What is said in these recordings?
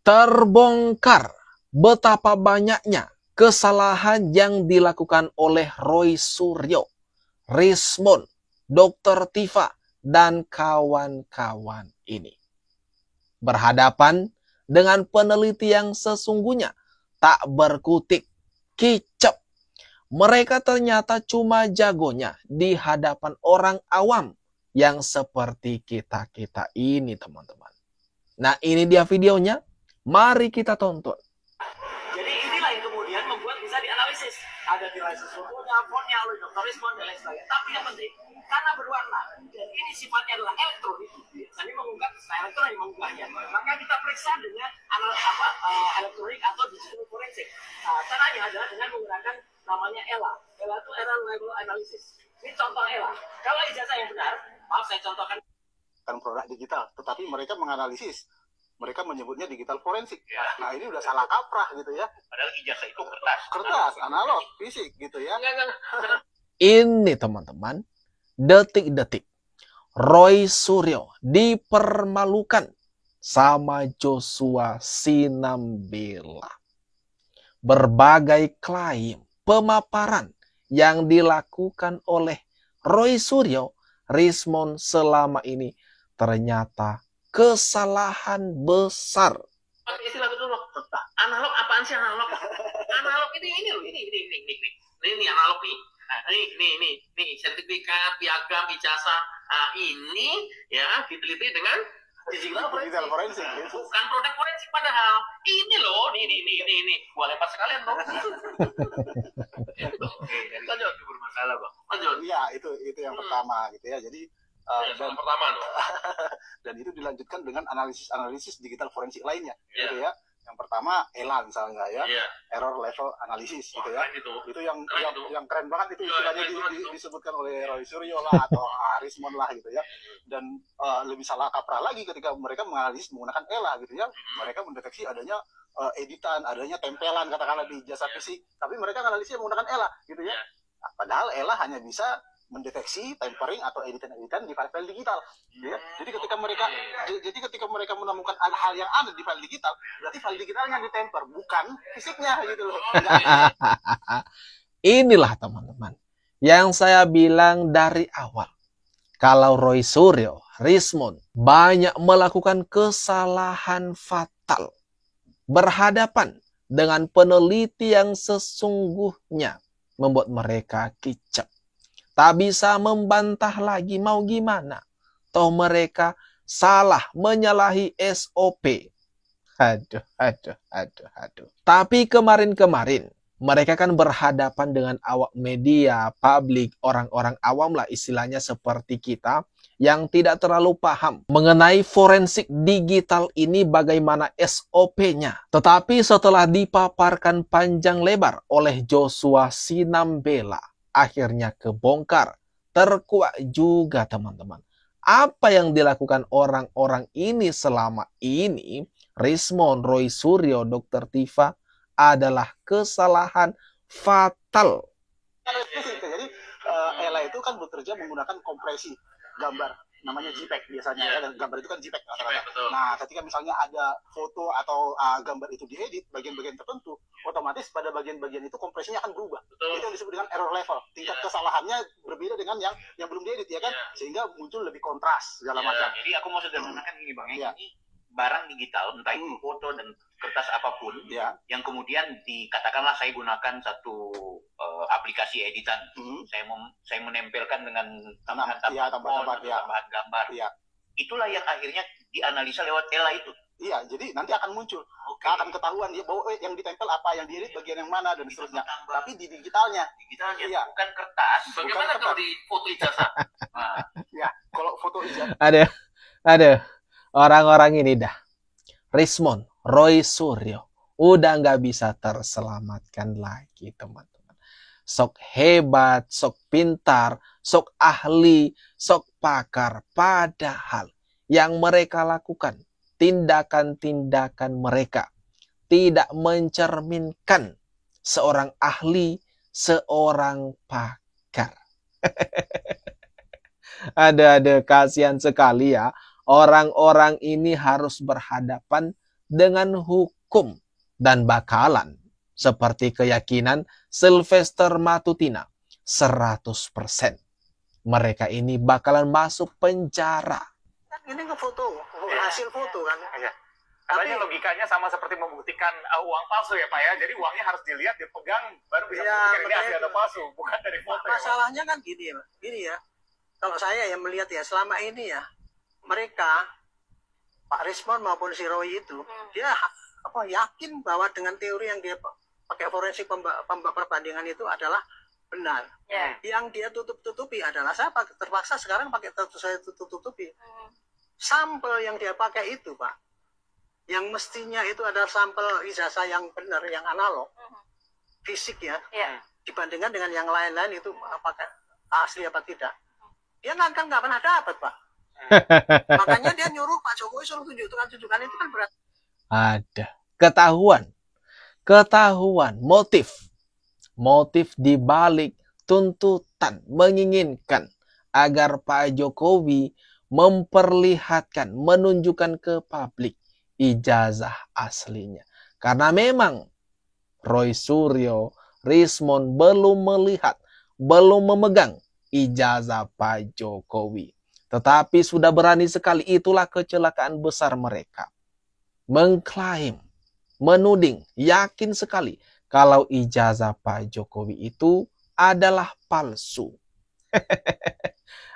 Terbongkar betapa banyaknya kesalahan yang dilakukan oleh Roy Suryo, Rismond, Dr. Tifa, dan kawan-kawan ini. Berhadapan dengan peneliti yang sesungguhnya tak berkutik, kicep. Mereka ternyata cuma jagonya di hadapan orang awam yang seperti kita-kita ini, teman-teman. Nah, ini dia videonya. Mari kita tonton. Jadi inilah yang kemudian membuat bisa dianalisis. Ada dianalisis fotonya, fontnya oleh Dr. Rismond dan lain sebagainya. Tapi yang penting, karena berwarna dan ini sifatnya adalah elektronik, biasanya mengunggah elektronik mengunggahnya. Maka kita periksa dengan elektronik atau digital forensik. Nah, caranya adalah dengan menggunakan namanya ELA. ELA itu Error Level Analysis. Ini contoh ELA. Kalau ijazah yang benar, maaf saya contohkan. Kan produk digital, tetapi mereka menganalisis. Mereka menyebutnya digital forensik. Ya. Nah, ini udah salah kaprah gitu ya. Padahal ijazah itu kertas. Kertas, analog, fisik gitu ya. Ini teman-teman, detik-detik Roy Suryo dipermalukan sama Joshua Sinambela. Berbagai klaim, pemaparan yang dilakukan oleh Roy Suryo, Rismond selama ini ternyata kesalahan besar. Istilah betul loh. Analog apaan sih analog? Analog ini loh, ini analog nih. Nah, nih sertifikat, piagam, ijazah. Nah, ini ya diteliti dengan digital forensik. Bukan produk forensik padahal. Ini loh, nih. Gua lempar sekalian dong. Lanjut, bermasalah bang. Lanjut. Iya, itu yang pertama gitu ya. Jadi dan pertama loh. Dan itu dilanjutkan dengan analisis digital forensik lainnya, gitu ya. Yang pertama ELA misalnya ya, error level analysis gitu ya. Itu yang keren banget itu istilahnya disebutkan oleh Roy Suryo lah atau Rismond lah gitu ya. Dan lebih salah kaprah lagi ketika mereka menganalisis menggunakan ELA gitu ya. Mereka mendeteksi adanya editan, adanya tempelan katakanlah di jasa fisik, tapi mereka analisisnya menggunakan ELA gitu ya. Nah, padahal ELA hanya bisa mendeteksi tempering atau editan-editan di file-file digital, ya. Jadi ketika mereka menemukan hal yang ada di file digital, berarti file digitalnya ditemper, bukan fisiknya gitu loh. Inilah teman-teman yang saya bilang dari awal. Kalau Roy Suryo, Rismond banyak melakukan kesalahan fatal berhadapan dengan peneliti yang sesungguhnya membuat mereka kicap. Tak bisa membantah lagi, mau gimana? Toh mereka salah menyalahi SOP. Aduh. Tapi kemarin mereka kan berhadapan dengan awak media, publik, orang-orang awam lah istilahnya seperti kita yang tidak terlalu paham mengenai forensik digital ini bagaimana SOP-nya. Tetapi setelah dipaparkan panjang lebar oleh Joshua Sinambela, akhirnya kebongkar, terkuak juga teman-teman. Apa yang dilakukan orang-orang ini selama ini, Rismond, Roy Suryo, Dr. Tifa, adalah kesalahan fatal. Jadi ELA itu kan bekerja menggunakan kompresi gambar, namanya JPEG biasanya ya, dan gambar itu kan JPEG. Nah, ketika misalnya ada foto atau gambar itu diedit bagian-bagian tertentu, otomatis pada bagian-bagian itu kompresinya akan berubah. Itu yang disebut dengan error level. Tingkat kesalahannya berbeda dengan yang belum diedit ya kan, sehingga muncul lebih kontras segala macam. Jadi aku mau sederhanakan ini bang, ini barang digital, entah itu foto dan kertas apapun, yang kemudian dikatakanlah saya gunakan satu aplikasi editan, saya menempelkan dengan tambahan gambar, itulah yang akhirnya dianalisa lewat ELA itu. Iya, jadi nanti akan muncul, akan ketahuan ya bahwa yang ditempel apa, yang diedit bagian yang mana dan seterusnya. Tapi di digitalnya, bukan kertas. Bagaimana kalau di foto ijazah? Ya, kalau foto ijazah. Ada orang-orang ini dah. Rismond, Roy Suryo udah nggak bisa terselamatkan lagi teman-teman. Sok hebat, sok pintar, sok ahli, sok pakar. Padahal yang mereka lakukan, tindakan-tindakan mereka tidak mencerminkan seorang ahli, seorang pakar. Ada kasihan sekali ya. Orang-orang ini harus berhadapan dengan hukum dan bakalan seperti keyakinan Sylvester Matutina 100%. Mereka ini bakalan masuk penjara. Ini foto, hasil foto kan. Iya. Katanya logikanya sama seperti membuktikan uang palsu ya Pak ya. Jadi uangnya harus dilihat, dipegang, baru bisa membuktikan ini asli atau palsu, bukan dari foto. Masalahnya kan gini ya. Kalau saya yang melihat ya, selama ini ya, mereka, Pak Rismond maupun si Roy itu, dia yakin bahwa dengan teori yang dia pakai forensik perbandingan itu adalah benar. Yang dia tutup-tutupi adalah saya terpaksa sekarang pakai saya tutup-tutupi. Sampel yang dia pakai itu, Pak, yang mestinya itu adalah sampel ijazah yang benar, yang analog, fisik ya, dibandingkan dengan yang lain-lain itu apakah asli apa tidak. Dia nggak pernah dapat, Pak. Makanya dia nyuruh Pak Jokowi suruh tunjukkan itu kan berat. Ada ketahuan motif dibalik tuntutan menginginkan agar Pak Jokowi memperlihatkan, menunjukkan ke publik ijazah aslinya. Karena memang Roy Suryo, Rismond belum melihat, belum memegang ijazah Pak Jokowi. Tetapi sudah berani sekali, itulah kecelakaan besar mereka. Mengklaim, menuding, yakin sekali kalau ijazah Pak Jokowi itu adalah palsu.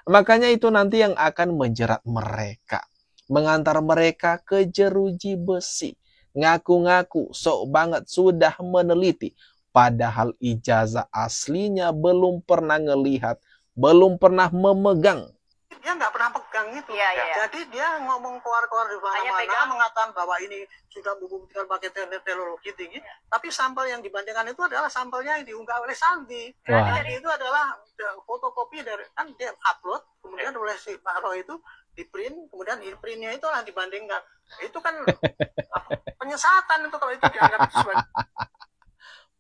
Makanya itu nanti yang akan menjerat mereka, mengantar mereka ke jeruji besi. Ngaku-ngaku sok banget sudah meneliti, padahal ijazah aslinya belum pernah ngelihat, belum pernah memegang. Dia nggak pernah pegang itu. Jadi dia ngomong keluar-keluar di mana-mana mengatakan bahwa ini sudah membuktikan pakai teknologi tinggi, tapi sampel yang dibandingkan itu adalah sampelnya yang diunggah oleh Sandi. Jadi itu adalah fotokopi dari, kan dia upload, kemudian oleh si Pak Roy itu di print, kemudian printnya itu lah dibandingkan. Itu kan penyesatan itu kalau itu dianggap sebagai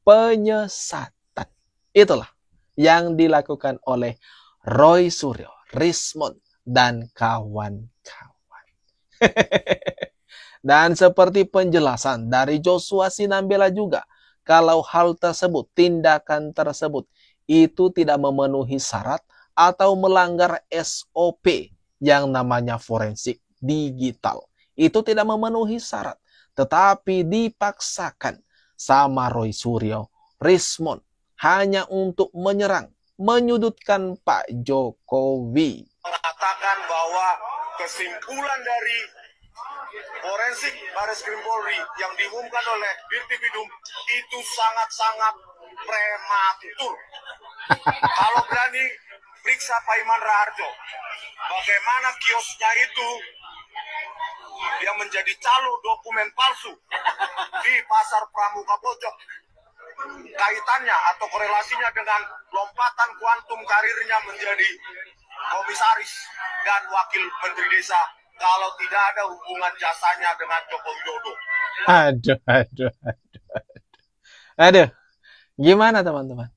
penyesatan. Itulah yang dilakukan oleh Roy Suryo, Rismond, dan kawan-kawan. Dan seperti penjelasan dari Joshua Sinambela juga, kalau hal tersebut, tindakan tersebut, itu tidak memenuhi syarat atau melanggar SOP yang namanya forensik digital. Itu tidak memenuhi syarat, tetapi dipaksakan sama Roy Suryo, Rismond, hanya untuk menyerang, menyudutkan Pak Jokowi. Mengatakan bahwa kesimpulan dari forensik Baris Krim Polri yang diumumkan oleh Dirtipidum itu sangat-sangat prematur. Kalau berani periksa Pak Iman Raharjo, bagaimana kiosnya itu yang menjadi calo dokumen palsu di Pasar Pramuka Pojok. Kaitannya atau korelasinya dengan lompatan kuantum karirnya menjadi komisaris dan wakil menteri desa kalau tidak ada hubungan jasanya dengan Joko Widodo. Aduh. Gimana teman-teman?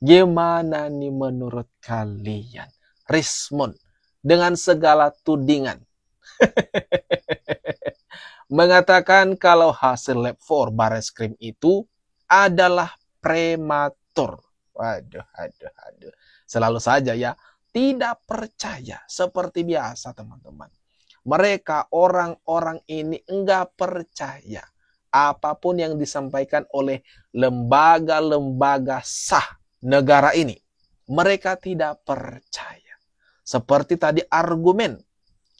Gimana nih menurut kalian? Rismond dengan segala tudingan mengatakan kalau hasil lab 4 Bareskrim itu adalah prematur. Waduh. Selalu saja ya, tidak percaya seperti biasa teman-teman. Mereka orang-orang ini enggak percaya apapun yang disampaikan oleh lembaga-lembaga sah negara ini. Mereka tidak percaya. Seperti tadi argumen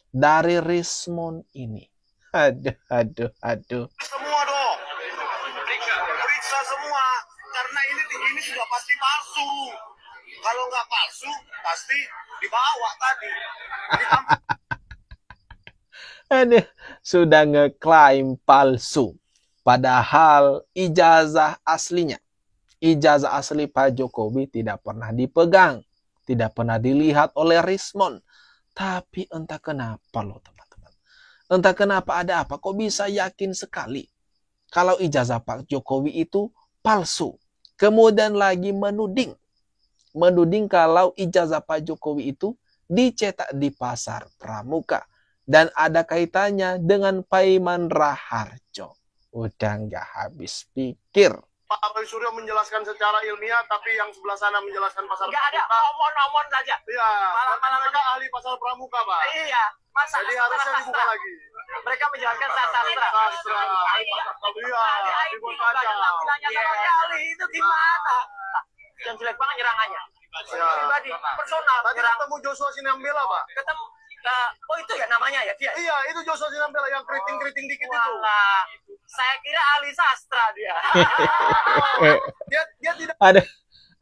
dari Rismond ini. Aduh. Semua dong. Periksa semua. Karena ini sudah pasti palsu. Kalau nggak palsu, pasti dibawa tadi. Aduh, sudah ngeklaim palsu. Padahal ijazah aslinya, ijazah asli Pak Jokowi tidak pernah dipegang, tidak pernah dilihat oleh Rismond. Tapi entah kenapa loh teman-teman. Entah kenapa ada apa, kok bisa yakin sekali kalau ijazah Pak Jokowi itu palsu. Kemudian lagi menuding kalau ijazah Pak Jokowi itu dicetak di Pasar Pramuka, dan ada kaitannya dengan Paiman Raharjo. Udah nggak habis pikir. Pak Roy Suryo menjelaskan secara ilmiah, tapi yang sebelah sana menjelaskan pasal Nggak ada, omon-omon saja. Iya, Malah mereka ahli pasal pramuka, Pak. Iya, masa Jadi harusnya dibuka lagi. mereka menjelaskan sastra. Sastra, iya, dibuat kaca. Ahli itu gimana? Yang jelek banget nyerangannya. Ya. Pribadi, personal. Tadi ketemu Joshua Sinambela, Pak. Ketemu, oh itu ya namanya ya dia? Iya, itu Joshua Sinambela yang keriting-keriting dikit itu. Walah, saya kira ahli sastra dia. Dia tidak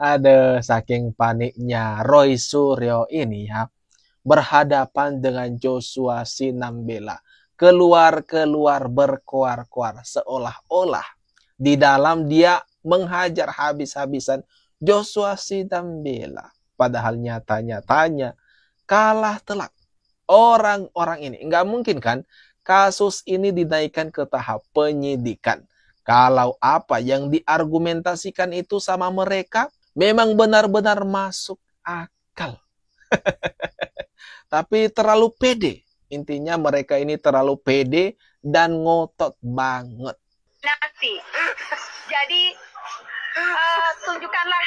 Ada saking paniknya Roy Suryo ini ya, berhadapan dengan Joshua Sinambela. Keluar berkoar-koar, seolah-olah di dalam dia menghajar habis-habisan Joshua Sinambela. Padahal nyata-nyatanya kalah telak. Orang-orang ini, nggak mungkin kan kasus ini dinaikkan ke tahap penyidikan. Kalau apa yang diargumentasikan itu sama mereka memang benar-benar masuk akal. Tapi terlalu pede. Intinya mereka ini terlalu pede dan ngotot banget. Nanti, jadi tunjukkanlah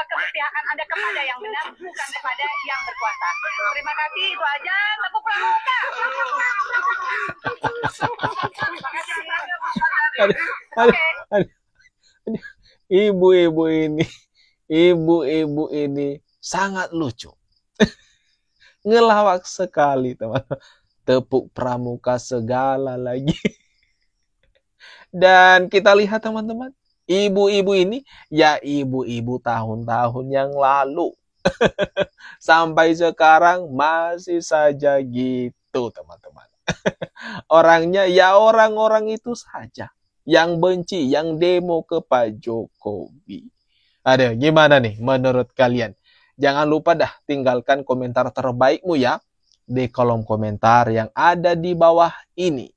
keberpihakan Anda kepada yang benar, bukan kepada yang berkuasa. Terima kasih, itu aja. Tepuk pramuka. Ibu-ibu ini sangat lucu. Ngelawak sekali, teman-teman. Tepuk pramuka segala lagi. Dan kita lihat, teman-teman, ibu-ibu ini ya ibu-ibu tahun-tahun yang lalu. Sampai sekarang masih saja gitu, teman-teman. Orangnya ya orang-orang itu saja yang benci, yang demo ke Pak Jokowi. Ada gimana nih menurut kalian? Jangan lupa dah tinggalkan komentar terbaikmu ya di kolom komentar yang ada di bawah ini.